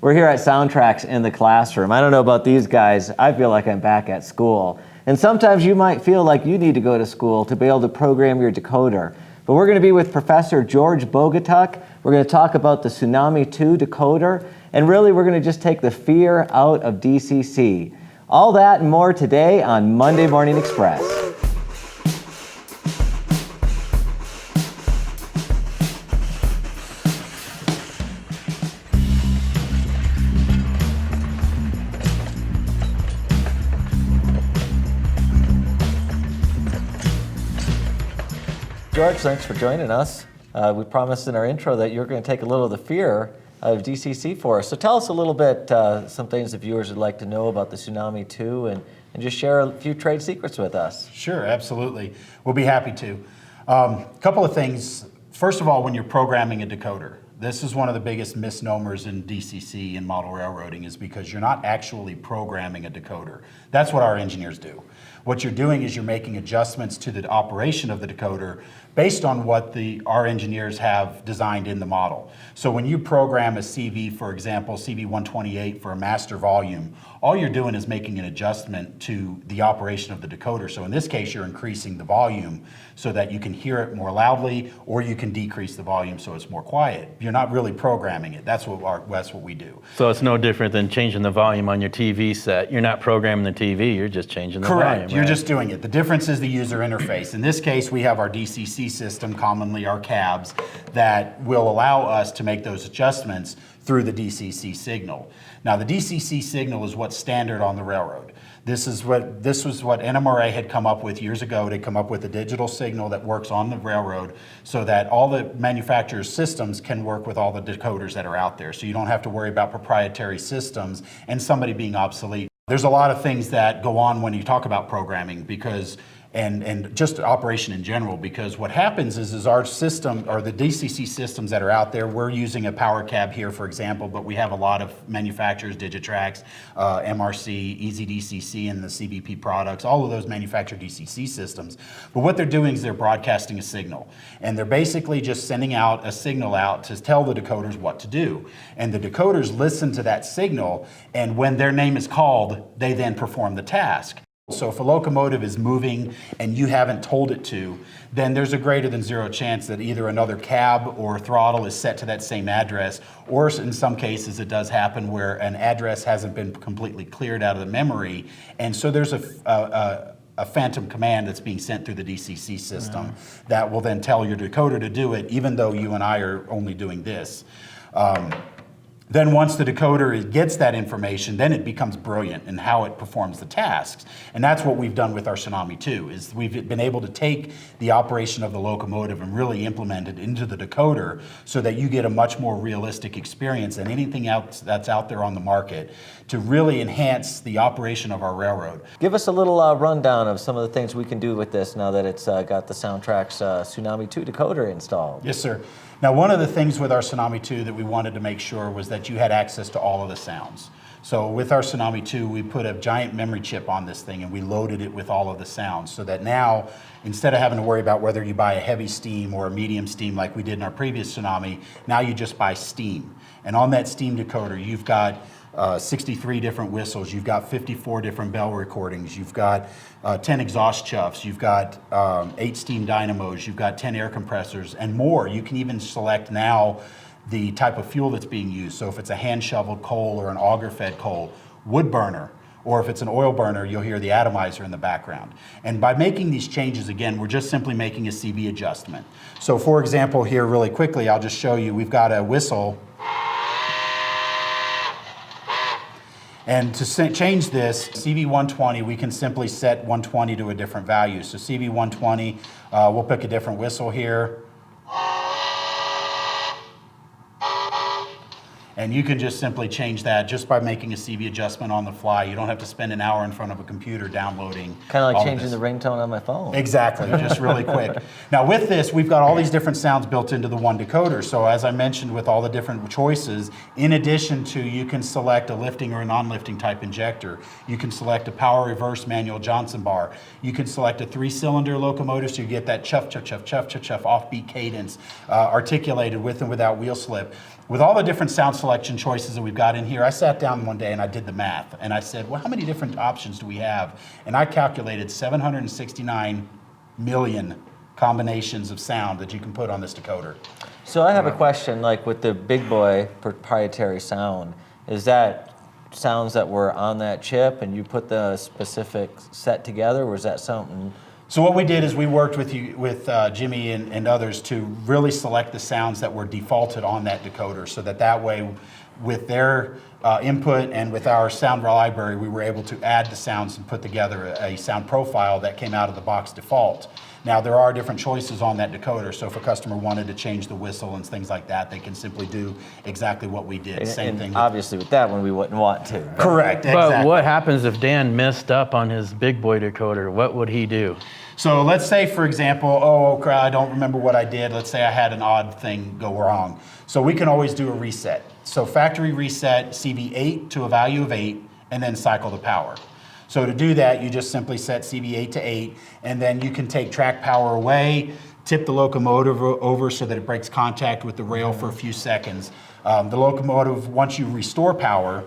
We're here at Soundtracks in the classroom. I don't know about these guys. I feel like I'm back at school. And sometimes you might feel like you need to go to school to be able to program your decoder. But we're going to be with Professor George Bogatiuk. We're going to talk about the Tsunami 2 decoder. And really, we're going to just take the fear out of DCC. All that and more today on Monday Morning Express. George, thanks for joining us. We promised in our intro that you're going to take a little of the fear out of DCC for us. So tell us a little bit, some things the viewers would like to know about the Tsunami 2 and just share a few trade secrets with us. Sure, absolutely. We'll be happy to. A couple of things. First of all, when you're programming a decoder, this is one of the biggest misnomers in DCC and model railroading is because you're not actually programming a decoder. That's what our engineers do. What you're doing is you're making adjustments to the operation of the decoder based on what our engineers have designed in the model. So when you program a CV, for example, CV128 for a master volume, all you're doing is making an adjustment to the operation of the decoder. So in this case, you're increasing the volume so that you can hear it more loudly, or you can decrease the volume so it's more quiet. You're not really programming it. That's what we do. So it's no different than changing the volume on your TV set. You're not programming the TV, you're just changing the volume. Correct, you're just doing it. The difference is the user interface. In this case, we have our DCC system, commonly our cabs, that will allow us to make those adjustments through the DCC signal. Now, the DCC signal is what's standard on the railroad. This was what NMRA had come up with years ago to come up with a digital signal that works on the railroad so that all the manufacturers' systems can work with all the decoders that are out there. So you don't have to worry about proprietary systems and somebody being obsolete. There's a lot of things that go on when you talk about programming because and just operation in general, because what happens is our system, or the DCC systems that are out there, we're using a power cab here, for example, but we have a lot of manufacturers, Digitrax, MRC, EasyDCC, and the CBP products, all of those manufacture DCC systems. But what they're doing is they're broadcasting a signal, and they're basically just sending out a signal out to tell the decoders what to do. And the decoders listen to that signal, and when their name is called, they then perform the task. So if a locomotive is moving and you haven't told it to, then there's a greater than zero chance that either another cab or throttle is set to that same address, or in some cases it does happen where an address hasn't been completely cleared out of the memory, and so there's a phantom command that's being sent through the DCC system that will then tell your decoder to do it, even though you and I are only doing this. Then once the decoder gets that information, then it becomes brilliant in how it performs the tasks. And that's what we've done with our Tsunami 2, is we've been able to take the operation of the locomotive and really implement it into the decoder so that you get a much more realistic experience than anything else that's out there on the market to really enhance the operation of our railroad. Give us a little rundown of some of the things we can do with this now that it's got the Soundtracks Tsunami 2 decoder installed. Yes, sir. Now, one of the things with our Tsunami 2 that we wanted to make sure was that you had access to all of the sounds. So with our Tsunami 2, we put a giant memory chip on this thing and we loaded it with all of the sounds so that now, instead of having to worry about whether you buy a heavy steam or a medium steam like we did in our previous Tsunami, now you just buy steam. And on that steam decoder, you've got 63 different whistles, you've got 54 different bell recordings, you've got 10 exhaust chuffs, you've got 8 steam dynamos, you've got 10 air compressors, and more. You can even select now the type of fuel that's being used. So if it's a hand-shoveled coal or an auger-fed coal, wood burner, or if it's an oil burner, you'll hear the atomizer in the background. And by making these changes, again, we're just simply making a CV adjustment. So for example, here really quickly, I'll just show you, we've got a whistle. And to change this, CV120, we can simply set 120 to a different value. So CV120, we'll pick a different whistle here. And you can just simply change that just by making a CV adjustment on the fly. You don't have to spend an hour in front of a computer downloading. Kind of like changing the ringtone on my phone. Exactly, just really quick. Now with this, we've got all these different sounds built into the one decoder. So as I mentioned with all the different choices, in addition to you can select a lifting or a non-lifting type injector. You can select a power reverse manual Johnson bar. You can select a 3-cylinder locomotive so you get that chuff, chuff, chuff, chuff, chuff, chuff offbeat cadence articulated with and without wheel slip. with all the different sound selection choices that we've got in here, I sat down one day and I did the math. And I said, well, how many different options do we have? And I calculated 769 million combinations of sound that you can put on this decoder. So I have a question, like with the big boy proprietary sound, is that sounds that were on that chip and you put the specific set together, or is that something? So what we did is we worked with Jimmy and others to really select the sounds that were defaulted on that decoder, so that way, with their input and with our sound library, we were able to add the sounds and put together a sound profile that came out of the box default. Now, there are different choices on that decoder, so if a customer wanted to change the whistle and things like that, they can simply do exactly what we did. Same thing. Obviously, with that one, we wouldn't want to. Correct, But exactly. what happens if Dan messed up on his big boy decoder? What would he do? So let's say, for example, oh crap, I don't remember what I did. Let's say I had an odd thing go wrong. So we can always do a reset. So factory reset CV8 to a value of 8, and then cycle the power. So to do that, you just simply set CV8 to 8, and then you can take track power away, tip the locomotive over so that it breaks contact with the rail for a few seconds. The locomotive, once you restore power,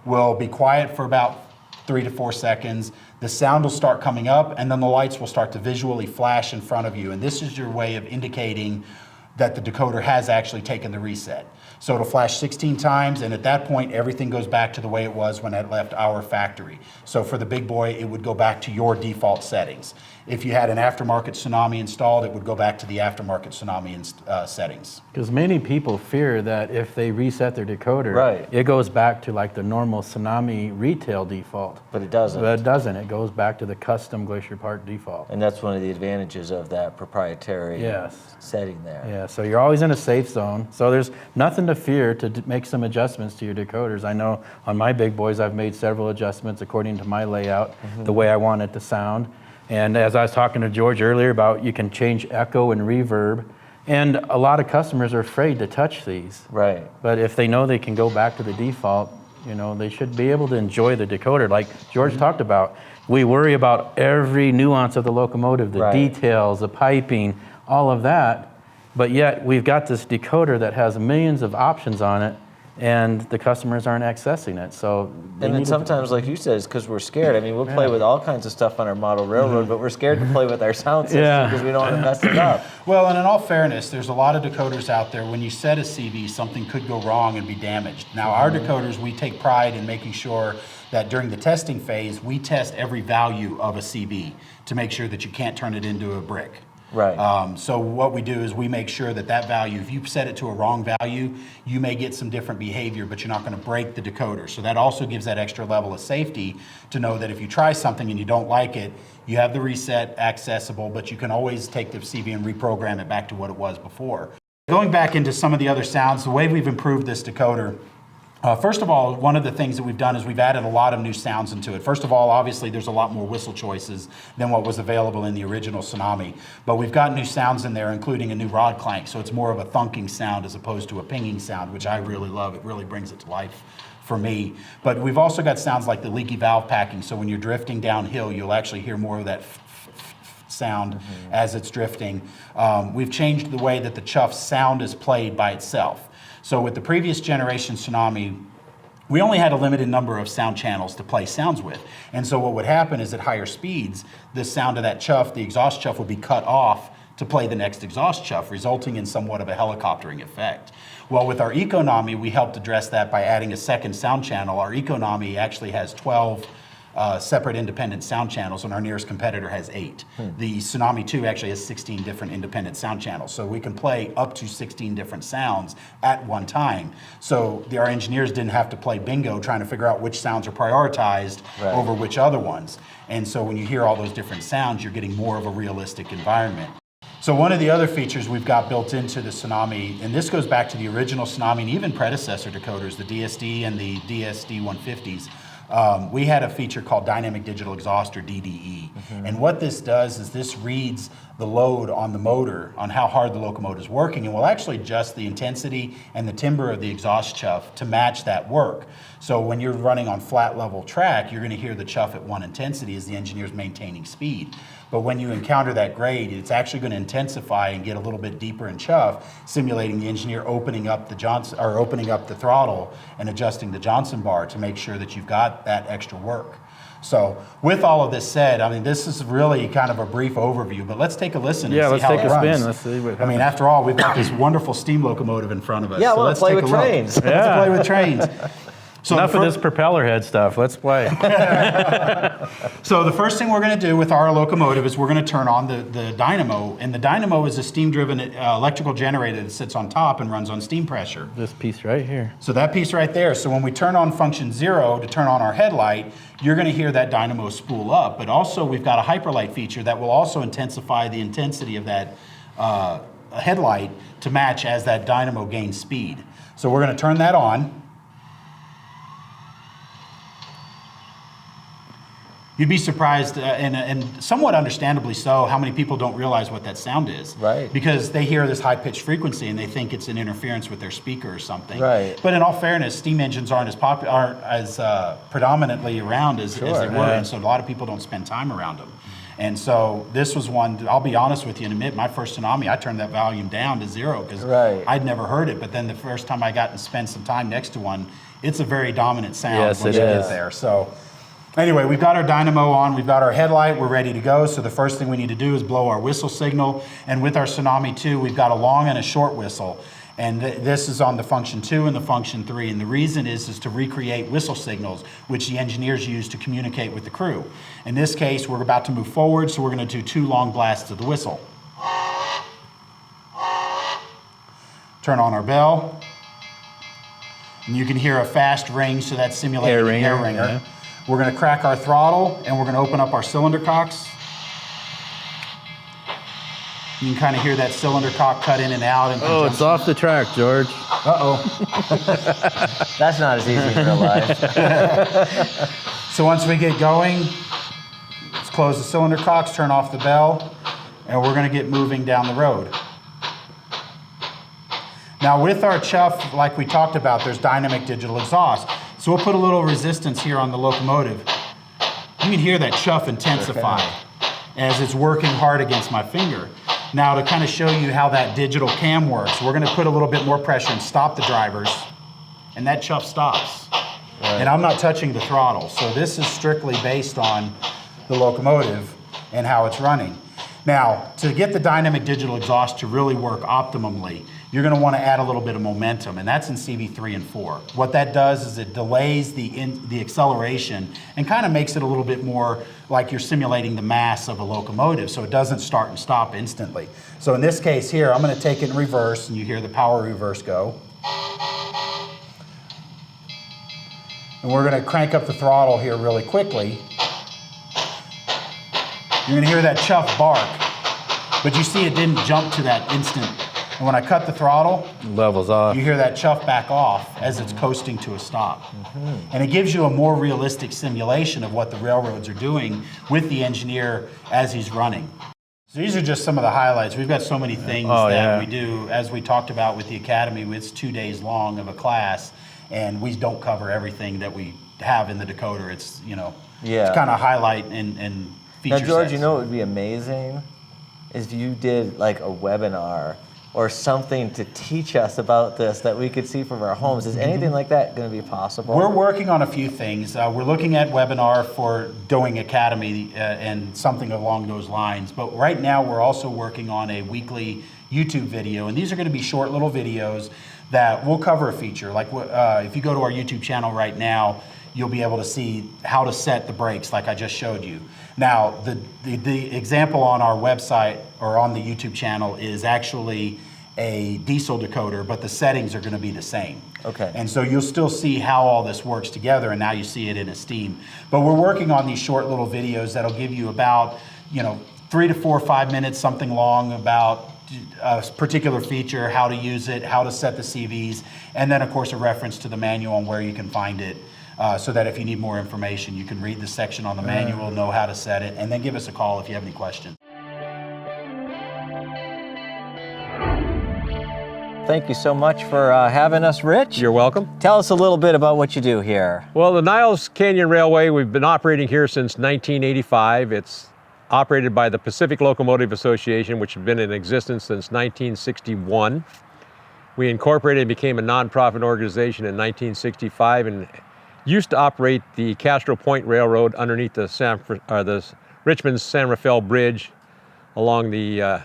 will be quiet for about 3 to 4 seconds. The sound will start coming up, and then the lights will start to visually flash in front of you. And this is your way of indicating that the decoder has actually taken the reset. So it'll flash 16 times, and at that point, everything goes back to the way it was when it left our factory. So for the big boy, it would go back to your default settings. If you had an aftermarket Tsunami installed, it would go back to the aftermarket Tsunami settings. Because many people fear that if they reset their decoder, Right. it goes back to like the normal Tsunami retail default. But it doesn't. But it doesn't. It goes back to the custom Glacier Park default. And that's one of the advantages of that proprietary Yes. setting there. Yeah, so you're always in a safe zone. So there's nothing to fear to make some adjustments to your decoders. I know on my big boys, I've made several adjustments according to my layout, the way I want it to sound. And as I was talking to George earlier about, you can change echo and reverb. And a lot of customers are afraid to touch these. Right. But if they know they can go back to the default, you know, they should be able to enjoy the decoder. Like George talked about, we worry about every nuance of the locomotive, the Right. details, the piping, all of that. But yet we've got this decoder that has millions of options on it, and the customers aren't accessing it. So they And then need to- sometimes, like you said, it's because we're scared. I mean, we'll play with all kinds of stuff on our model railroad, but we're scared to play with our sound system Yeah. because we don't want to mess it up. Well, and in all fairness, there's a lot of decoders out there. When you set a CV, something could go wrong and be damaged. Now, our decoders, we take pride in making sure that during the testing phase, we test every value of a CV to make sure that you can't turn it into a brick. Right. So what we do is we make sure that that value, if you set it to a wrong value, you may get some different behavior, but you're not going to break the decoder. So that also gives that extra level of safety to know that if you try something and you don't like it, you have the reset accessible, but you can always take the CV and reprogram it back to what it was before. Going back into some of the other sounds, the way we've improved this decoder, first of all, one of the things that we've done is we've added a lot of new sounds into it. First of all, obviously, there's a lot more whistle choices than what was available in the original Tsunami. But we've got new sounds in there, including a new rod clank. So it's more of a thunking sound as opposed to a pinging sound, which I really love. It really brings it to life for me. But we've also got sounds like the leaky valve packing. So when you're drifting downhill, you'll actually hear more of that sound as it's drifting. We've changed the way that the chuff sound is played by itself. So with the previous generation Tsunami, we only had a limited number of sound channels to play sounds with. And so what would happen is at higher speeds, the sound of that chuff, the exhaust chuff, would be cut off to play the next exhaust chuff, resulting in somewhat of a helicoptering effect. Well, with our Econami, we helped address that by adding a second sound channel. Our Econami actually has 12 separate independent sound channels, and our nearest competitor has 8. The Tsunami 2 actually has 16 different independent sound channels, so we can play up to 16 different sounds at one time. So our engineers didn't have to play bingo trying to figure out which sounds are prioritized over which other ones. And so when you hear all those different sounds, you're getting more of a realistic environment. So one of the other features we've got built into the Tsunami, and this goes back to the original Tsunami and even predecessor decoders, the DSD and the DSD 150s, we had a feature called Dynamic Digital Exhaust, or DDE. And what this does is this reads the load on the motor, on how hard the locomotive is working, and we'll actually adjust the intensity and the timbre of the exhaust chuff to match that work. So when you're running on flat level track, you're going to hear the chuff at one intensity as the engineer's maintaining speed. But when you encounter that grade, it's actually going to intensify and get a little bit deeper in chuff, simulating the engineer opening up the throttle and adjusting the Johnson bar to make sure that you've got that extra work. So with all of this said, I mean, this is really kind of a brief overview, but let's take a listen and see how it runs. Yeah, let's take a spin. Let's see what happens. I mean, after all, we've got this wonderful steam locomotive in front of us. Yeah, so let's play with trains. Let's play with trains. So enough of this propeller head stuff. Let's play. So the first thing we're going to do with our locomotive is we're going to turn on the dynamo, and the dynamo is a steam-driven electrical generator that sits on top and runs on steam pressure. This piece right here. So that piece right there. So when we turn on function 0 to turn on our headlight, you're going to hear that dynamo spool up. But also we've got a hyperlight feature that will also intensify the intensity of that headlight to match as that dynamo gains speed. So we're going to turn that on. You'd be surprised, and somewhat understandably so, how many people don't realize what that sound is. Right. Because they hear this high-pitched frequency and they think it's an interference with their speaker or something. Right. But in all fairness, steam engines aren't as predominantly around as they were, and so a lot of people don't spend time around them. And so this was one, I'll be honest with you and admit, my first Tsunami, I turned that volume down to 0 because I'd never heard it. But then the first time I got to spend some time next to one, it's a very dominant sound when you get there. So anyway, we've got our dynamo on, we've got our headlight, we're ready to go. So the first thing we need to do is blow our whistle signal. And with our Tsunami 2, we've got a long and a short whistle. And this is on the function 2 and the function 3. And the reason is to recreate whistle signals, which the engineers use to communicate with the crew. In this case, we're about to move forward, so we're going to do 2 long blasts of the whistle. Turn on our bell. And you can hear a fast ring, so that's simulating an air ringer. Yeah. We're going to crack our throttle, and we're going to open up our cylinder cocks. You can kind of hear that cylinder cock cut in and out. Oh, it's off the track, George. Uh-oh. That's not as easy in real life. So once we get going, let's close the cylinder cocks, turn off the bell, and we're going to get moving down the road. Now with our chuff, like we talked about, there's dynamic digital exhaust. So we'll put a little resistance here on the locomotive. You can hear that chuff intensify as it's working hard against my finger. Now to kind of show you how that digital cam works, we're going to put a little bit more pressure and stop the drivers, and that chuff stops. And I'm not touching the throttle. So this is strictly based on the locomotive and how it's running. Now, to get the dynamic digital exhaust to really work optimally, you're going to want to add a little bit of momentum, and that's in CV3 and 4. What that does is it delays the acceleration and kind of makes it a little bit more like you're simulating the mass of a locomotive, so it doesn't start and stop instantly. So in this case here, I'm going to take it in reverse, and you hear the power reverse go. And we're going to crank up the throttle here really quickly. You're going to hear that chuff bark, but you see it didn't jump to that instant. And when I cut the throttle, levels off. You hear that chuff back off as it's coasting to a stop. And it gives you a more realistic simulation of what the railroads are doing with the engineer as he's running. So these are just some of the highlights. We've got so many things that we do. As we talked about with the Academy, it's 2 days long of a class, and we don't cover everything that we have in the decoder. It's, it's kind of highlight and feature Now, George, sets. you know what would be amazing? Is if you did like a webinar or something to teach us about this that we could see from our homes. Is anything like that going to be possible? We're working on a few things. We're looking at webinar for Doing Academy and something along those lines. But right now we're also working on a weekly YouTube video. And these are going to be short little videos that will cover a feature. Like if you go to our YouTube channel right now, you'll be able to see how to set the brakes like I just showed you. Now, the example on our website or on the YouTube channel is actually a diesel decoder, but the settings are going to be the same. Okay. And so you'll still see how all this works together, and now you see it in a steam. But we're working on these short little videos that'll give you about, 3 to 4 or 5 minutes, something long about a particular feature, how to use it, how to set the CVs, and then of course a reference to the manual on where you can find it. So that if you need more information, you can read the section on the manual, know how to set it, and then give us a call if you have any questions. thank you so much for having us, Rich. You're welcome. Tell us a little bit about what you do here. Well, the Niles Canyon Railway, we've been operating here since 1985. It's operated by the Pacific Locomotive Association, which has been in existence since 1961. We incorporated and became a nonprofit organization in 1965 and used to operate the Castro Point Railroad underneath the Richmond San Rafael Bridge along the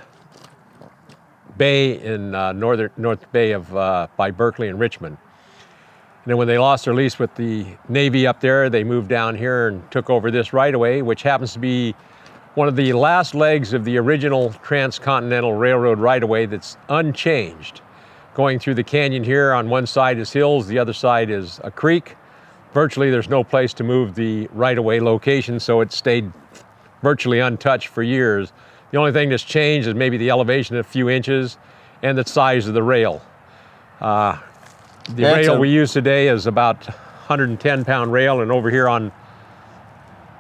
bay in North Bay of by Berkeley and Richmond. And then when they lost their lease with the Navy up there, they moved down here and took over this right-of-way, which happens to be one of the last legs of the original Transcontinental Railroad right-of-way that's unchanged. Going through the canyon here, on one side is hills, the other side is a creek. Virtually there's no place to move the right-of-way location, so it stayed virtually untouched for years. The only thing that's changed is maybe the elevation a few inches and the size of the rail. The rail we use today is about 110-pound rail, and over here on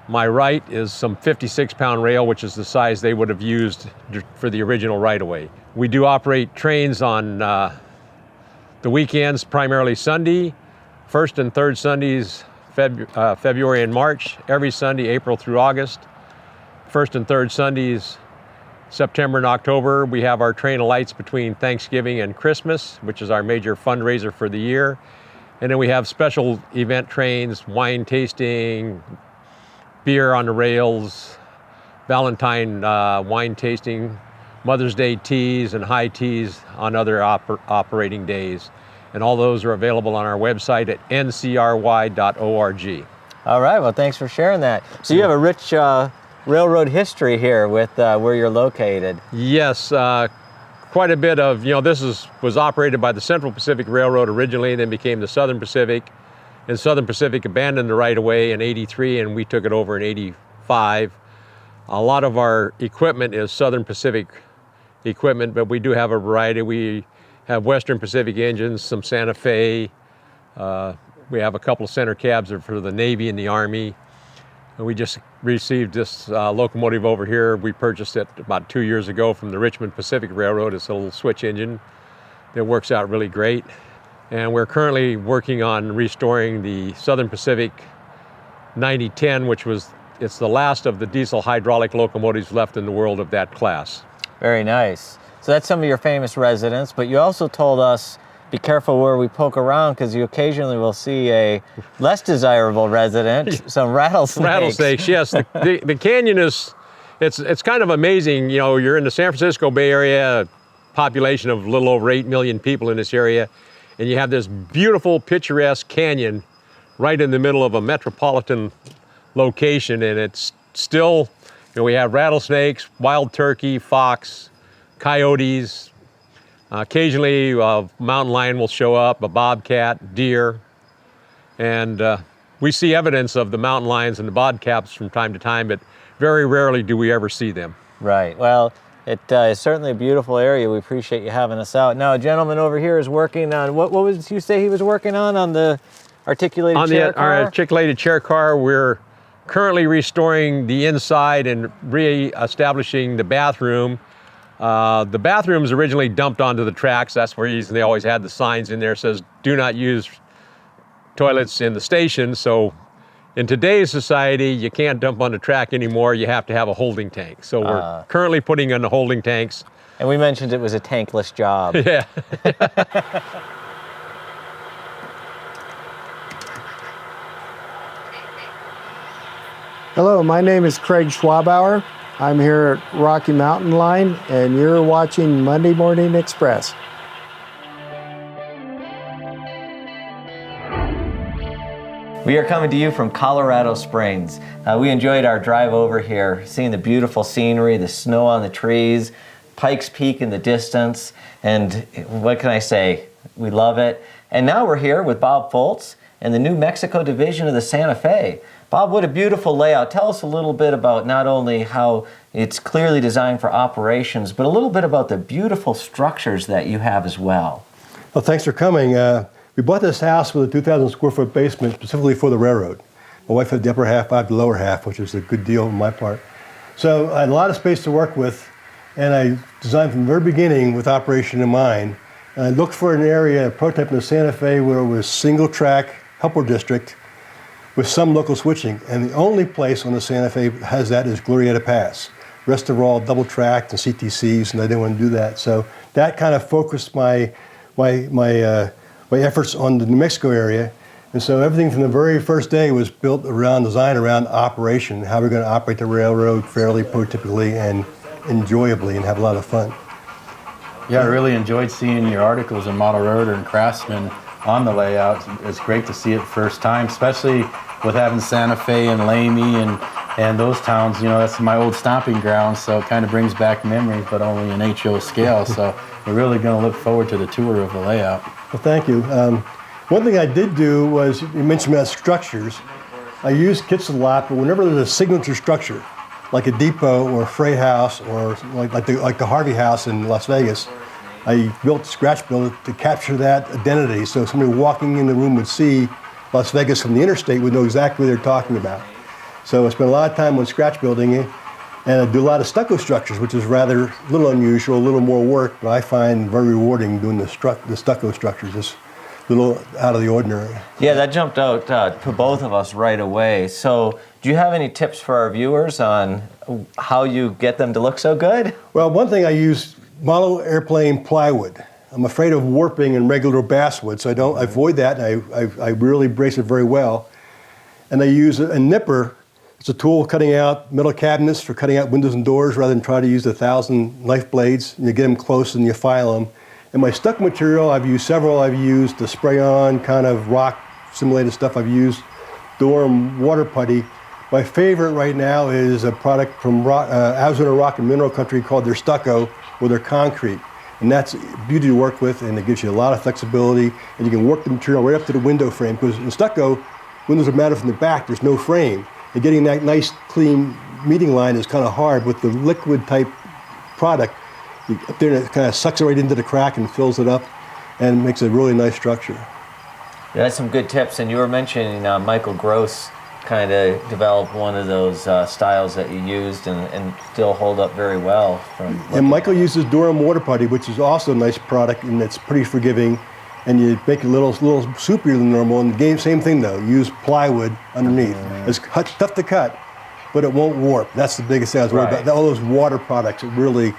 my right is some 56-pound rail, which is the size they would have used for the original right-of-way. We do operate trains on the weekends, primarily Sunday, first and third Sundays, February and March, every Sunday, April through August. First and third Sundays, September and October. We have our train of lights between Thanksgiving and Christmas, which is our major fundraiser for the year. And then we have special event trains, wine tasting, beer on the rails, Valentine wine tasting, Mother's Day teas and high teas on other operating days. And all those are available on our website at ncry.org. All right, well, thanks for sharing that. So you have a rich railroad history here with where you're located. Yes, quite a bit of, this was operated by the Central Pacific Railroad originally, then became the Southern Pacific. And Southern Pacific abandoned the right-of-way in '83, and we took it over in '85. A lot of our equipment is Southern Pacific equipment, but we do have a variety. We have Western Pacific engines, some Santa Fe. We have a couple of center cabs for the Navy and the Army. And we just received this locomotive over here. We purchased it about 2 years ago from the Richmond Pacific Railroad. It's a little switch engine that works out really great. And we're currently working on restoring the Southern Pacific 9010, it's the last of the diesel hydraulic locomotives left in the world of that class. Very nice. So that's some of your famous residents, but you also told us be careful where we poke around because you occasionally will see a less desirable resident, some rattlesnakes. Rattlesnakes, yes. The canyon it's kind of amazing. You're in the San Francisco Bay Area, a population of a little over 8 million people in this area, and you have this beautiful, picturesque canyon right in the middle of a metropolitan location, and it's still, we have rattlesnakes, wild turkey, fox, coyotes. Occasionally, a mountain lion will show up, a bobcat, deer, and we see evidence of the mountain lions and the bobcats from time to time, but very rarely do we ever see them. Right. Well, it is certainly a beautiful area. We appreciate you having us out. Now, a gentleman over here is working on, what was you say he was working on the articulated chair car? On the articulated chair car, we're currently restoring the inside and re-establishing the bathroom. The bathroom's originally dumped onto the tracks. That's where they always had the signs in there that says, do not use toilets in the station. So in today's society, you can't dump on the track anymore. You have to have a holding tank. So we're currently putting in the holding tanks. And we mentioned it was a tankless job. Yeah. Hello, my name is Craig Schwabauer. I'm here at Rocky Mountain Line, and you're watching Monday Morning Express. We are coming to you from Colorado Springs. We enjoyed our drive over here, seeing the beautiful scenery, the snow on the trees, Pikes Peak in the distance, and what can I say? We love it. And now we're here with Bob Foltz and the New Mexico division of the Santa Fe. Bob, what a beautiful layout. Tell us a little bit about not only how it's clearly designed for operations, but a little bit about the beautiful structures that you have as well. Well, thanks for coming. We bought this house with a 2,000 square foot basement specifically for the railroad. My wife had the upper half, I had the lower half, which was a good deal on my part. So I had a lot of space to work with, and I designed from the very beginning with operation in mind. I looked for an area, a prototype in the Santa Fe where it was single track, upward district, with some local switching. And the only place on the Santa Fe has that is Glorieta Pass. The rest are all double tracked and CTCs, and I didn't want to do that. So that kind of focused my efforts on the New Mexico area. And so everything from the very first day was designed around operation, how we're going to operate the railroad fairly, prototypically, and enjoyably, and have a lot of fun. Yeah, I really enjoyed seeing your articles in Model Railroader and Craftsman on the layout. It's great to see it first time, especially with having Santa Fe and Lamy and those towns. You know, that's my old stomping ground, so it kind of brings back memories, but only in HO scale. So we're really going to look forward to the tour of the layout. Well, thank you. One thing I did do was, you mentioned about structures. I use kits a lot, but whenever there's a signature structure, like a depot or a freight house or like the Harvey House in Las Vegas, I scratch built it to capture that identity. So somebody walking in the room would see Las Vegas from the interstate would know exactly what they're talking about. So I spent a lot of time on scratch building it, and I do a lot of stucco structures, which is rather a little unusual, a little more work, but I find very rewarding doing the stucco structures. Just a little out of the ordinary. Yeah, that jumped out to both of us right away. So do you have any tips for our viewers on how you get them to look so good? Well, one thing I use model airplane plywood. I'm afraid of warping in regular basswood, so I avoid that, and I really brace it very well. And I use a nipper. It's a tool cutting out metal cabinets for cutting out windows and doors rather than try to use 1,000 knife blades. You get them close and you file them. And my stuck material, I've used several. I've used the spray-on kind of rock simulated stuff. I've used Durham water putty. My favorite right now is a product from Arizona Rock and Mineral Country called their stucco or their concrete. And that's beauty to work with, and it gives you a lot of flexibility, and you can work the material right up to the window frame, because in stucco, windows are mounted from the back, there's no frame. And getting that nice, clean meeting line is kind of hard. With the liquid type product, up there, it kind of sucks it right into the crack and fills it up, and makes a really nice structure. Yeah, that's some good tips. And you were mentioning Michael Gross kind of developed one of those styles that you used and still hold up very well. And Michael uses Durham water putty, which is also a nice product, and it's pretty forgiving. And you make it a little souperier than normal. And the same thing though, use plywood underneath. It's tough to cut, but it won't warp. That's the biggest thing I was worried about. All those water products, it really,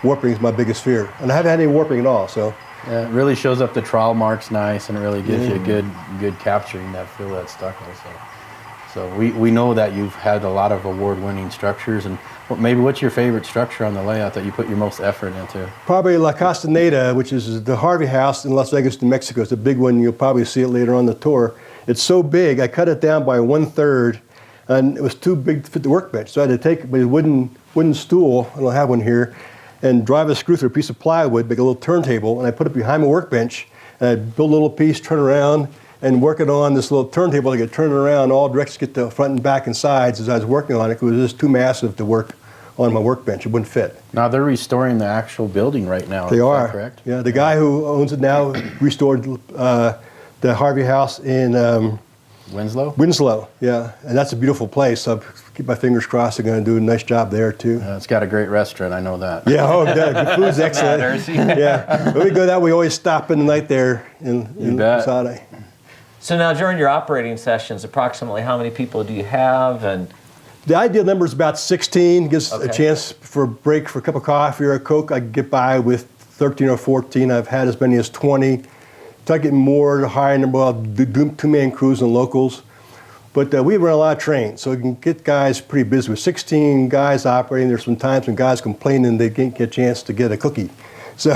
warping is my biggest fear. And I haven't had any warping at all, so. Yeah, it really shows up the trowel marks nice, and it really gives you a good capturing that feel that stucco. So we know that you've had a lot of award-winning structures, and maybe what's your favorite structure on the layout that you put your most effort into? Probably La Castaneda, which is the Harvey House in Las Vegas, New Mexico. It's a big one. You'll probably see it later on the tour. It's so big, I cut it down by 1/3, and it was too big to fit the workbench. So I had to take a wooden stool, I don't have one here, and drive a screw through a piece of plywood, make a little turntable, and I put it behind my workbench, and I build a little piece, turn around, and work it on this little turntable. I could turn it around all directions, get the front and back and sides as I was working on it, because it was just too massive to work on my workbench. It wouldn't fit. Now they're restoring the actual building right now. They are. Is that correct? Yeah, the guy who owns it now restored the Harvey House in Winslow? Winslow, yeah. And that's a beautiful place. So I keep my fingers crossed they're going to do a nice job there too. It's got a great restaurant, I know that. Yeah, the food's excellent. Yeah. When we go there, we always stop in the night there in Posada. So now during your operating sessions, approximately how many people do you have? And the ideal number is about 16. Gives a chance for a break for a cup of coffee or a Coke. I can get by with 13 or 14. I've had as many as 20. Try to get more, the higher number. I'll do two-man crews and locals. But we run a lot of trains, so we can get guys pretty busy. With 16 guys operating, there's some times when guys complaining they didn't get a chance to get a cookie. So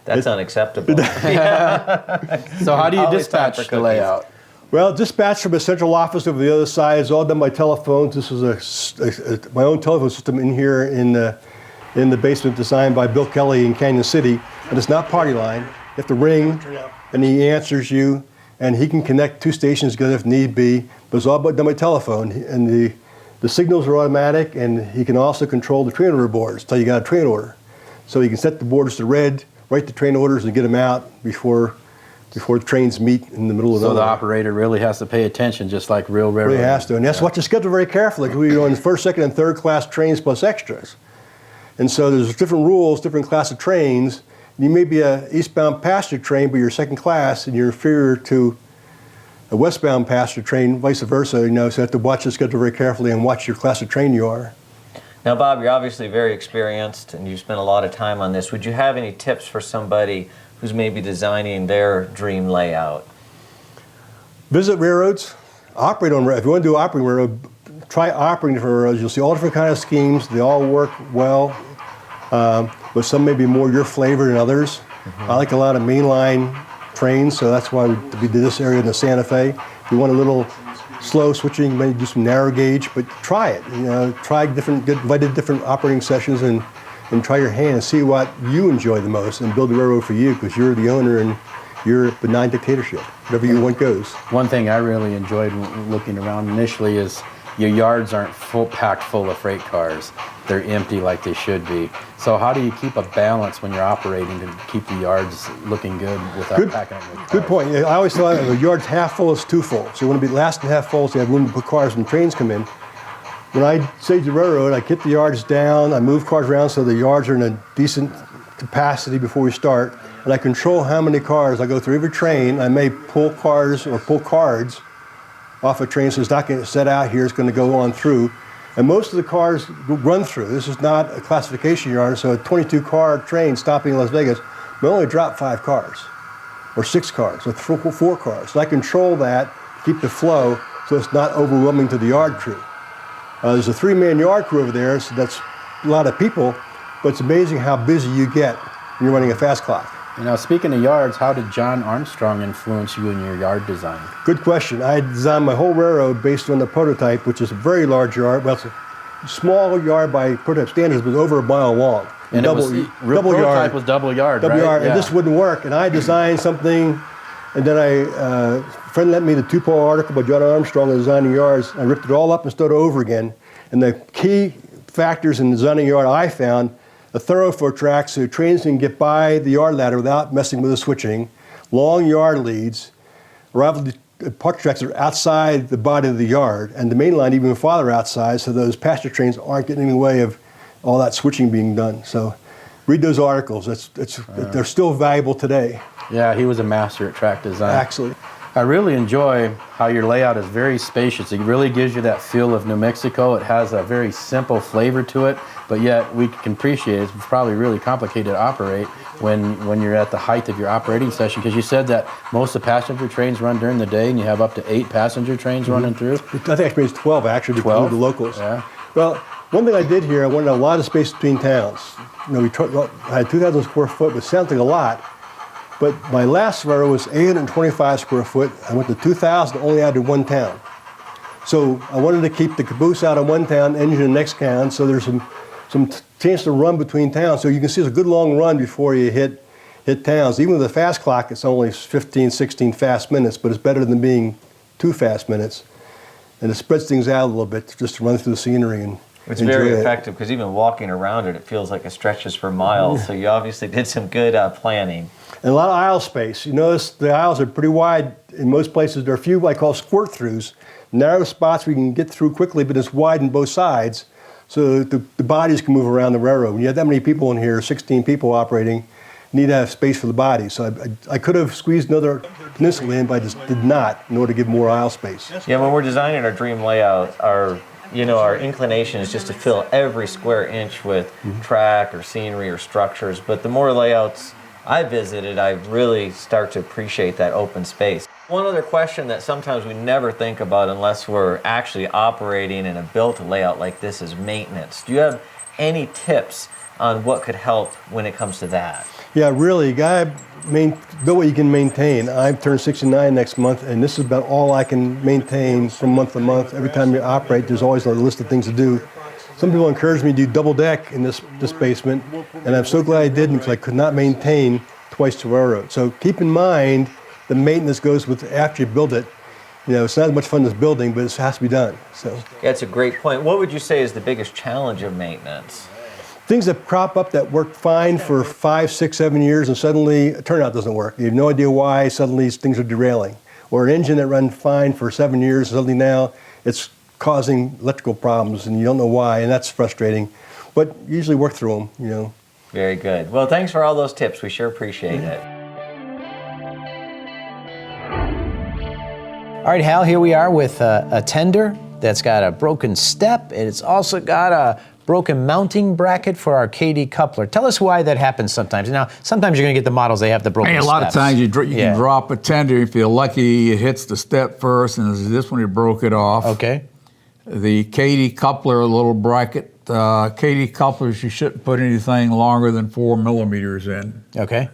that's unacceptable. So how do you dispatch the layout? Well, dispatch from a central office over the other side is all done by telephones. This is my own telephone system in here in the basement, designed by Bill Kelly in Canyon City, and it's not party line. You have to ring, and he answers you, and he can connect two stations together if need be, but it's all done by telephone, and the signals are automatic, and he can also control the train order boards until you got a train order. So you can set the boards to red, write the train orders, and get them out before the trains meet in the middle of the night. So the operator really has to pay attention, just like real railroad. Really has to, and that's watch your schedule very carefully, because we're on first, second, and third class trains plus extras. And so there's different rules, different class of trains, You may be a eastbound passenger train, but you're second class and you're inferior to a westbound passenger train, vice versa. So you have to watch the schedule very carefully and watch your class of train you are. Now, Bob, you're obviously very experienced and you've spent a lot of time on this. Would you have any tips for somebody who's maybe designing their dream layout? Visit railroads, operate on railroads. If you want to do operating railroad, try operating different railroads. You'll see all different kinds of schemes. They all work well, but some may be more your flavor than others. I like a lot of mainline trains, so that's why we did this area in the Santa Fe. If you want a little slow switching, you may do some narrow gauge, but try it. Try get invited to different operating sessions and try your hand and see what you enjoy the most and build the railroad for you, because you're the owner and you're a benign dictatorship. Whatever you want goes. One thing I really enjoyed looking around initially is your yards aren't packed full of freight cars. They're empty like they should be. So how do you keep a balance when you're operating to keep the yards looking good without packing them with cars? Good point. I always thought the yard's half full is too full. So you want to be last and half full so you have room to put cars when trains come in. When I stage the railroad, I get the yards down, I move cars around so the yards are in a decent capacity before we start, and I control how many cars. I go through every train. I may pull cars or pull cards off a train so it's not going to set out here, it's going to go on through. And most of the cars run through. This is not a classification yard, so a 22-car train stopping in Las Vegas will only drop 5 cars, or 6 cars, or 4 cars. So I control that, keep the flow, so it's not overwhelming to the yard crew. There's a 3-man yard crew over there, so that's a lot of people, but it's amazing how busy you get when you're running a fast clock. Speaking of yards, how did John Armstrong influence you in your yard design? Good question. I designed my whole railroad based on the prototype, which is a very large yard. Well, it's a small yard by prototype standards, but over a mile long. And double prototype yard. was double yard, Double right? yard, Yeah. and this wouldn't work. And I designed something, and then a friend lent me the 2-pole article by John Armstrong on designing yards. I ripped it all up and started over again. And the key factors in designing a yard I found: a thoroughfare track so trains can get by the yard ladder without messing with the switching, long yard leads, arrival departure tracks are outside the body of the yard, and the main line even farther outside, so those passenger trains aren't getting in the way of all that switching being done. So read those articles. They're still valuable today. Yeah, he was a master at track design. Actually. I really enjoy how your layout is very spacious. It really gives you that feel of New Mexico. It has a very simple flavor to it, but yet we can appreciate it's probably really complicated to operate when you're at the height of your operating session, because you said that most of the passenger trains run during the day and you have up to 8 passenger trains running through. I think it's 12 actually, 12? the locals. Yeah. Well, one thing I did here, I wanted a lot of space between towns. I had 2,000 square foot, which sounds like a lot. But my last railroad was 825 square foot. I went to 2,000, only added 1 town. So I wanted to keep the caboose out of one town, engine in the next town, so there's some chance to run between towns. So you can see it's a good long run before you hit towns. Even with the fast clock, it's only 15, 16 fast minutes, but it's better than being 2 fast minutes. And it spreads things out a little bit just to run through the scenery and It's enjoy very it. effective because even walking around it, it feels like it stretches for miles. So you obviously did some good planning. And a lot of aisle space. You notice the aisles are pretty wide in most places. There are a few what I call squirt throughs, narrow spots we can get through quickly, but it's wide on both sides, so the bodies can move around the railroad. When you have that many people in here, 16 people operating, you need to have space for the bodies. So I could have squeezed another peninsula in, but I just did not in order to give more aisle space. Yeah, when we're designing our dream layout, our inclination is just to fill every square inch with track or scenery or structures. But the more layouts I visited, I really start to appreciate that open space. One other question that sometimes we never think about unless we're actually operating in a built layout like this is maintenance. Do you have any tips on what could help when it comes to that? Yeah, really, you gotta build what you can maintain. I've turned 69 next month, and this is about all I can maintain from month to month. Every time you operate, there's always a list of things to do. Some people encouraged me to do double deck in this basement, and I'm so glad I didn't because I could not maintain twice the railroad. So keep in mind the maintenance goes with after you build it. It's not as much fun as building, but it has to be done. So Yeah, it's a great point. What would you say is the biggest challenge of maintenance? things that crop up that work fine for 5, 6, 7 years, and suddenly a turnout doesn't work. You have no idea why suddenly things are derailing. Or an engine that ran fine for 7 years, suddenly now it's causing electrical problems, and you don't know why, and that's frustrating. But you usually work through them, Very good. Well, thanks for all those tips. We sure appreciate it. All right, Hal, here we are with a tender that's got a broken step, and it's also got a broken mounting bracket for our KD coupler. Tell us why that happens sometimes. Now, sometimes you're going to get the models, they have the broken Hey, a steps. lot of times you Yeah. can drop a tender. If you're lucky, it hits the step first, and this one, it broke it off. Okay. The KD coupler, a little bracket. KD couplers, you shouldn't put anything longer than 4 millimeters in. Okay.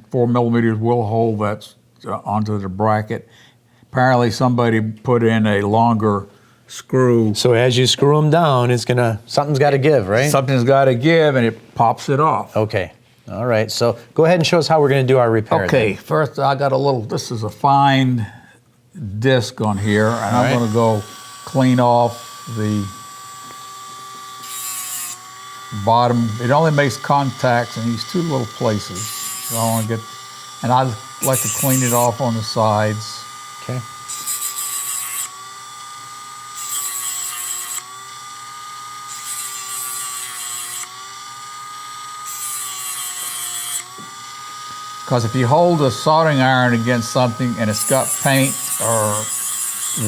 4 millimeters will hold that onto the bracket. Apparently, somebody put in a longer screw. So as you screw them down, something's got to give, right? Something's got to give, and it pops it off. Okay. All right. So go ahead and show us how we're going to do our repair. Okay, then. first I got this is a fine disc on here, and I'm going to go clean off the bottom. It only makes contacts in these two little places. So I want to and I like to clean it off on the sides. Okay. Because if you hold a soldering iron against something and it's got paint or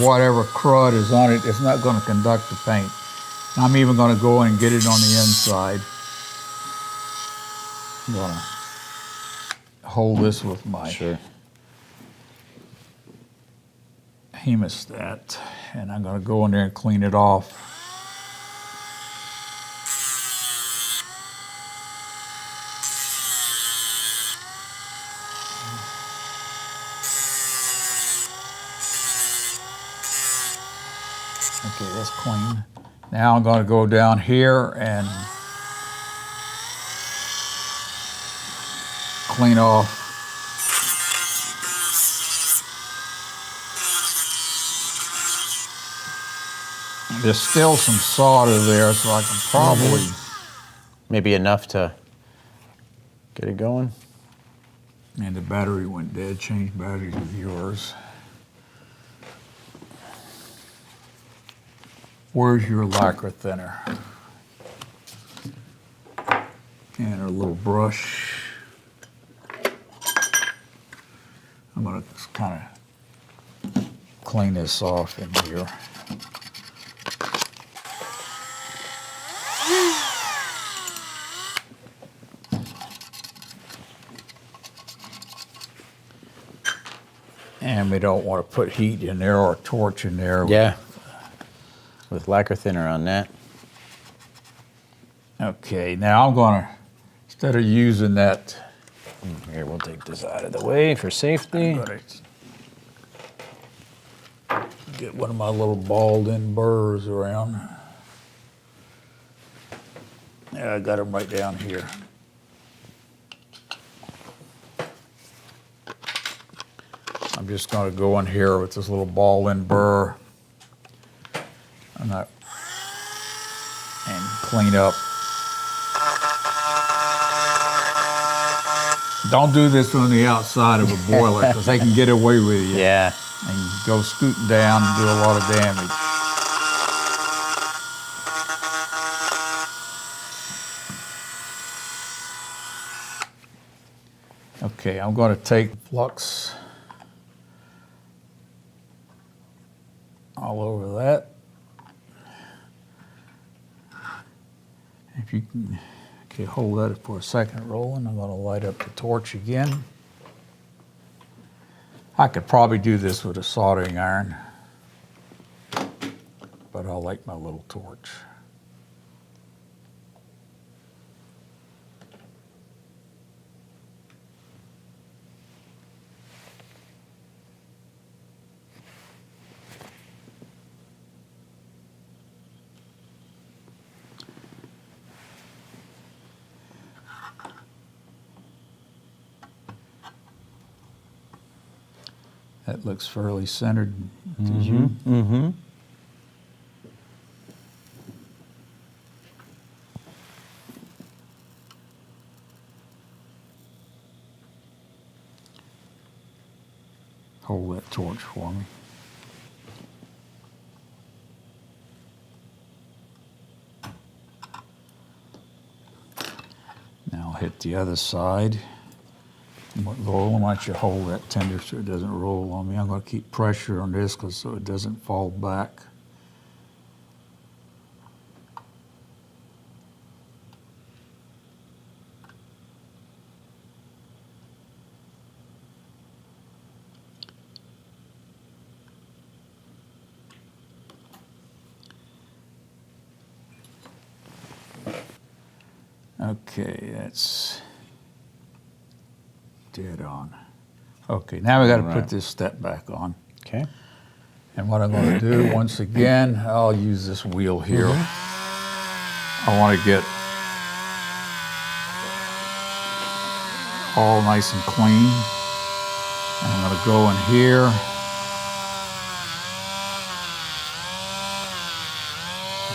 whatever crud is on it, it's not going to conduct the paint. I'm even going to go in and get it on the inside. I'm going to hold this with my hemostat, and I'm going to go in there and clean it off. Okay, that's clean. Now I'm going to go down here and clean off there's still some solder there, so I can probably Maybe enough to get it going. and the battery went dead. Change batteries with yours. Where's your lacquer thinner? And a little brush. I'm gonna just kind of clean this off in here. And we don't want to put heat in there or torch in there. Yeah. With lacquer thinner on that. Okay, now I'm gonna, instead of using that, Here, we'll take this out of the way for safety. I'm gonna get one of my little balled-in burrs around. Yeah, I got them right down here. I'm just gonna go in here with this little ball-in burr. And clean up. Don't do this on the outside of a boiler because they can get away with you. Yeah. And go scooting down and do a lot of damage. Okay, I'm going to take flux all over that. If you can, okay, hold that for a second rolling. I'm going to light up the torch again. I could probably do this with a soldering iron, but I like my little torch. That looks fairly centered to you. Mm-hmm. Hold that torch for me. Now hit the other side. Laurel, why don't you hold that tender so it doesn't roll on me? I'm going to keep pressure on this so it doesn't fall back. Okay, that's dead on. Okay, now we got to put this step back on. Okay. And what I'm going to do, once again, I'll use this wheel here. I want to get all nice and clean. And I'm going to go in here.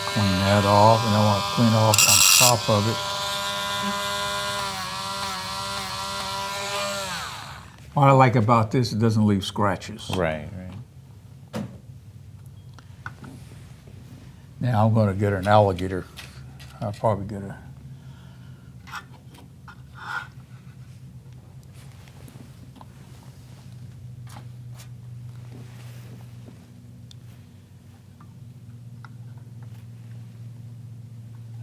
Clean that off, and I want to clean off on top of it. What I like about this, it doesn't leave scratches. Right. Now I'm going to get an alligator. I'll probably get a...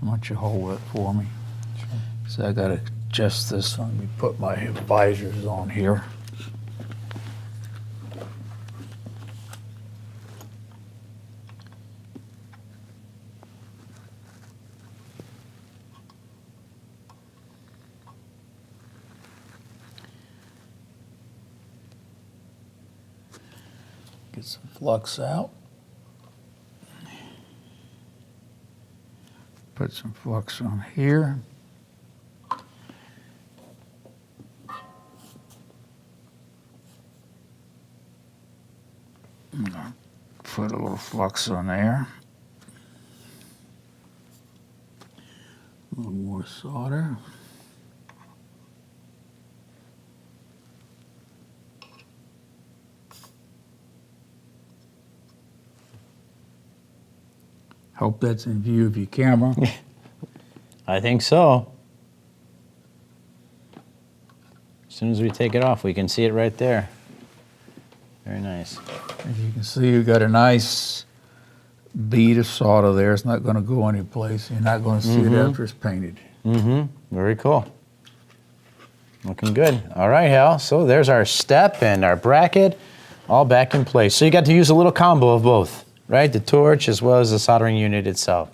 Why don't you hold that for me? Sure. So I got to adjust this. Let me put my visors on here. Get some flux out. Put some flux on here. Put a little flux on there. A little more solder. Hope that's in view of your camera. I think so. As soon as we take it off, we can see it right there. Very nice. As you can see, you've got a nice bead of solder there. It's not going to go anyplace. You're not going to see it after it's painted. Very cool. Looking good. All right, Hal. So there's our step and our bracket all back in place. So you got to use a little combo of both, right? The torch as well as the soldering unit itself.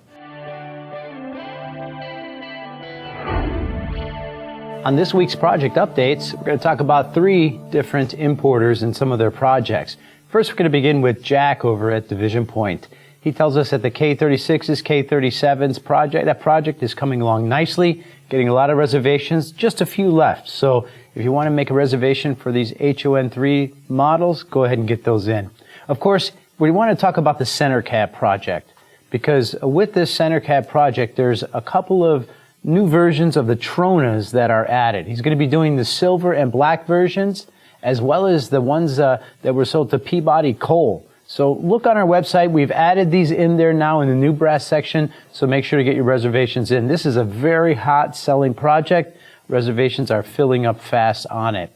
On this week's project updates, we're going to talk about 3 different importers and some of their projects. First, we're going to begin with Jack over at Division Point. He tells us that the K36s, K37s project, that project is coming along nicely, getting a lot of reservations, just a few left. So if you want to make a reservation for these HON3 models, go ahead and get those in. Of course, we want to talk about the center cab project, because with this center cab project, there's a couple of new versions of the Tronas that are added. He's going to be doing the silver and black versions, as well as the ones that were sold to Peabody Coal. So look on our website. We've added these in there now in the new brass section, so make sure to get your reservations in. This is a very hot selling project. Reservations are filling up fast on it.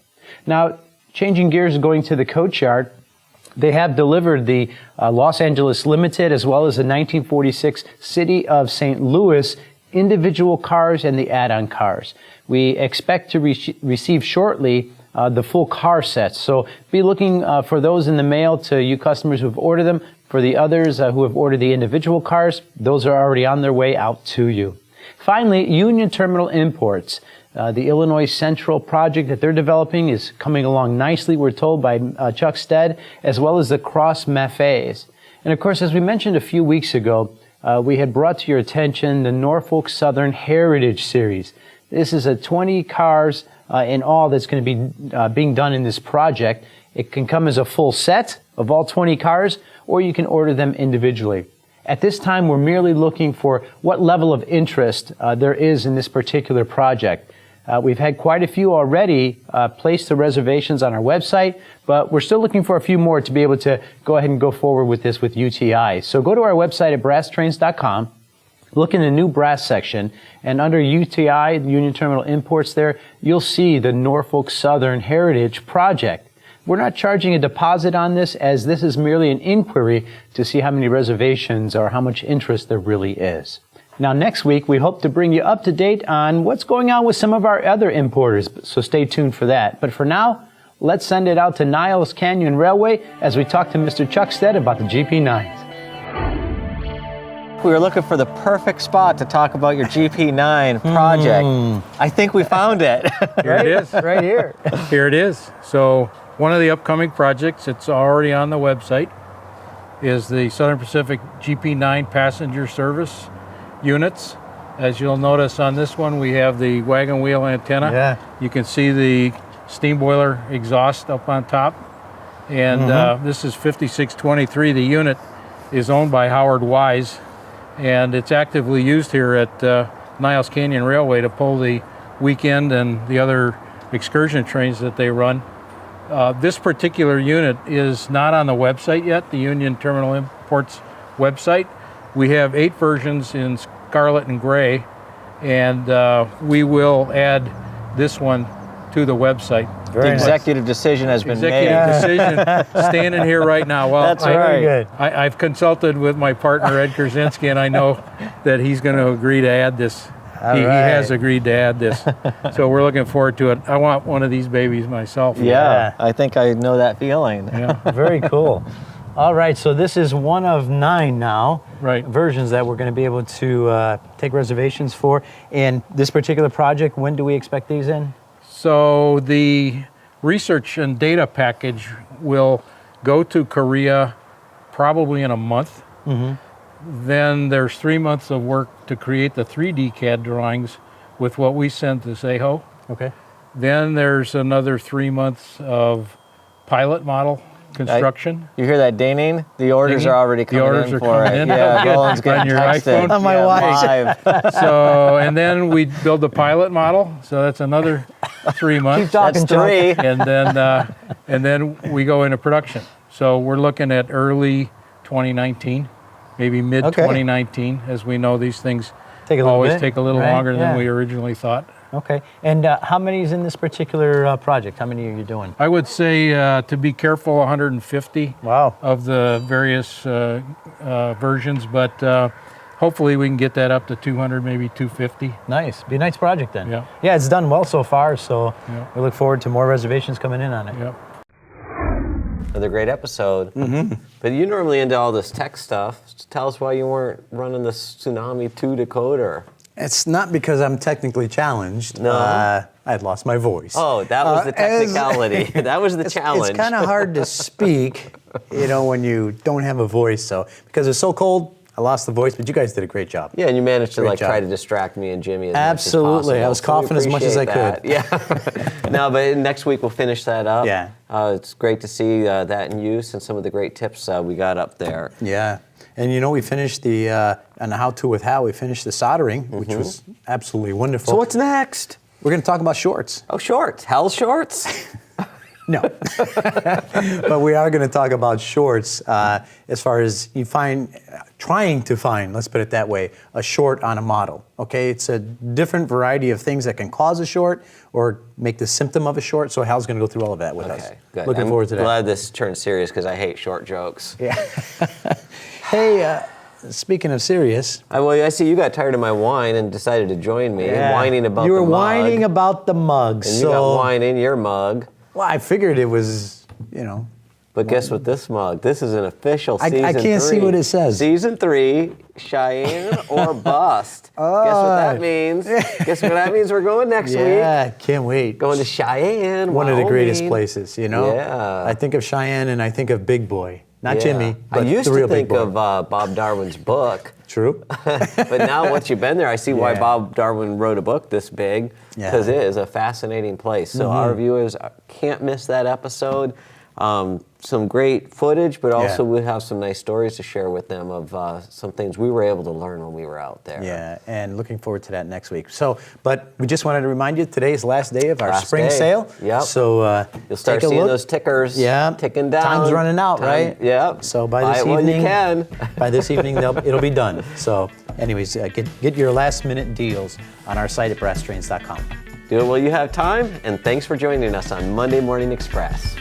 Now, changing gears and going to the coach yard, they have delivered the Los Angeles Limited as well as the 1946 City of St. Louis individual cars and the add-on cars. We expect to receive shortly the full car sets. So be looking for those in the mail to you customers who have ordered them. For the others who have ordered the individual cars, those are already on their way out to you. Finally, Union Terminal Imports. The Illinois Central project that they're developing is coming along nicely, we're told by Chuck Sted, as well as the Cross Maffe's. And of course, as we mentioned a few weeks ago, we had brought to your attention the Norfolk Southern Heritage Series. This is a 20 cars in all that's going to be being done in this project. It can come as a full set of all 20 cars, or you can order them individually. At this time, we're merely looking for what level of interest there is in this particular project. We've had quite a few already place the reservations on our website, but we're still looking for a few more to be able to go ahead and go forward with this with UTI. So go to our website at brasstrains.com, Look in the new brass section, and under UTI, the Union Terminal Imports there, you'll see the Norfolk Southern Heritage Project. We're not charging a deposit on this, as this is merely an inquiry to see how many reservations or how much interest there really is. Now, next week, we hope to bring you up to date on what's going on with some of our other importers, so stay tuned for that. But for now, let's send it out to Niles Canyon Railway as we talk to Mr. Chuck Sted about the GP9s. We were looking for the perfect spot to talk about your GP9 project. I think we found it. Here it is. Right here. Here it is. So one of the upcoming projects, it's already on the website, is the Southern Pacific GP9 passenger service units. As you'll notice on this one, we have the wagon wheel antenna. Yeah. You can see the steam boiler exhaust up on top. And this is 5623. The unit is owned by Howard Wise, and it's actively used here at Niles Canyon Railway to pull the weekend and the other excursion trains that they run. This particular unit is not on the website yet, the Union Terminal Imports website. We have 8 versions in scarlet and gray, and we will add this one to the website. The executive decision has been made. Executive decision standing here right now. Well, That's right. Good. I've consulted with my partner Ed Krasinski, and I know that he's going to agree to add this. He has agreed to add this. So we're looking forward to it. I want one of these babies myself. Yeah, I think I know that feeling. Yeah. Very cool. All right, so this is one of 9 now versions that we're going to be able to take reservations for. And this particular project, when do we expect these in? So the research and data package will go to Korea probably in a month. Then there's 3 months of work to create the 3D CAD drawings with what we send to SEHO. Okay. Then there's another 3 months of pilot model construction. You hear that dinging? The orders are already coming in. The orders are for coming it. in. Yeah, Roland's On getting your texted. iPhone? On my watch. Live. So, and then we build the pilot model. So that's another 3 months. Keep talking, That's 3. And then we go into production. So we're looking at early 2019, maybe mid 2019. As we know, these things always take a little longer than we originally thought. Okay. And how many is in this particular project? How many are you doing? I would say, to be careful, 150 of the various versions, but hopefully we can get that up to 200, maybe 250. Nice. Be a nice project then. Yeah. Yeah, it's done well so far, so we look forward to more reservations coming in on it. Yep. Another great episode. But you normally into all this tech stuff. Tell us why you weren't running the Tsunami 2 decoder. It's not because I'm technically challenged. No. I had lost my voice. Oh, that was the technicality. That was the challenge. It's kind of hard to speak, when you don't have a voice. So because it's so cold, I lost the voice. But you guys did a great job. Yeah, and you managed to Great try job. to distract me and Jimmy as Absolutely. much as possible. I was coughing as much as I could. Yeah. No, but next week we'll finish that up. Yeah. It's great to see that in use and some of the great tips we got up there. Yeah. And we finished the, on the How To with How, we finished the soldering, which was absolutely wonderful. So what's next? We're going to talk about shorts. Oh, shorts. Hell shorts? No. But we are going to talk about shorts as far as trying to find, let's put it that way, a short on a model. Okay, it's a different variety of things that can cause a short or make the symptom of a short. So Hal's going to go through all of that with us. Okay, good. Looking forward to that. I'm glad this turned serious because I hate short jokes. Yeah. Hey, speaking of serious. I see you got tired of my whine and decided to join me in whining about the mug. You were whining about the mug. And you got wine in your mug. Well, I figured it was, But guess what this mug? This is an official season 3. I can't see what it says. Season 3, Cheyenne or bust. Guess what that means? Guess what that means? We're going next week. Yeah, can't wait. Going to Cheyenne, One of the greatest Wyoming. places, Yeah. I think of Cheyenne and I think of Big Boy. Not Jimmy, but I used the real to think Big Boy. of Bob Darwin's book. True. But now once you've been there, I see why Yeah. Bob Darwin wrote a book this big, because it is a fascinating place. So our viewers can't miss that episode. Some great footage, but also we have some nice stories to share with them of some things we were able to learn when we were out there. Yeah, and looking forward to that next week. So, but we just wanted to remind you, today's last day of our spring day. sale. Yep. So You'll start take a seeing look. those tickers ticking down. Time's running out, right? Yep. So by Buy this it when evening, you can. by this evening, it'll be done. So Anyways, get your last minute deals on our site at brasstrains.com. Do it while you have time, and thanks for joining us on Monday Morning Express.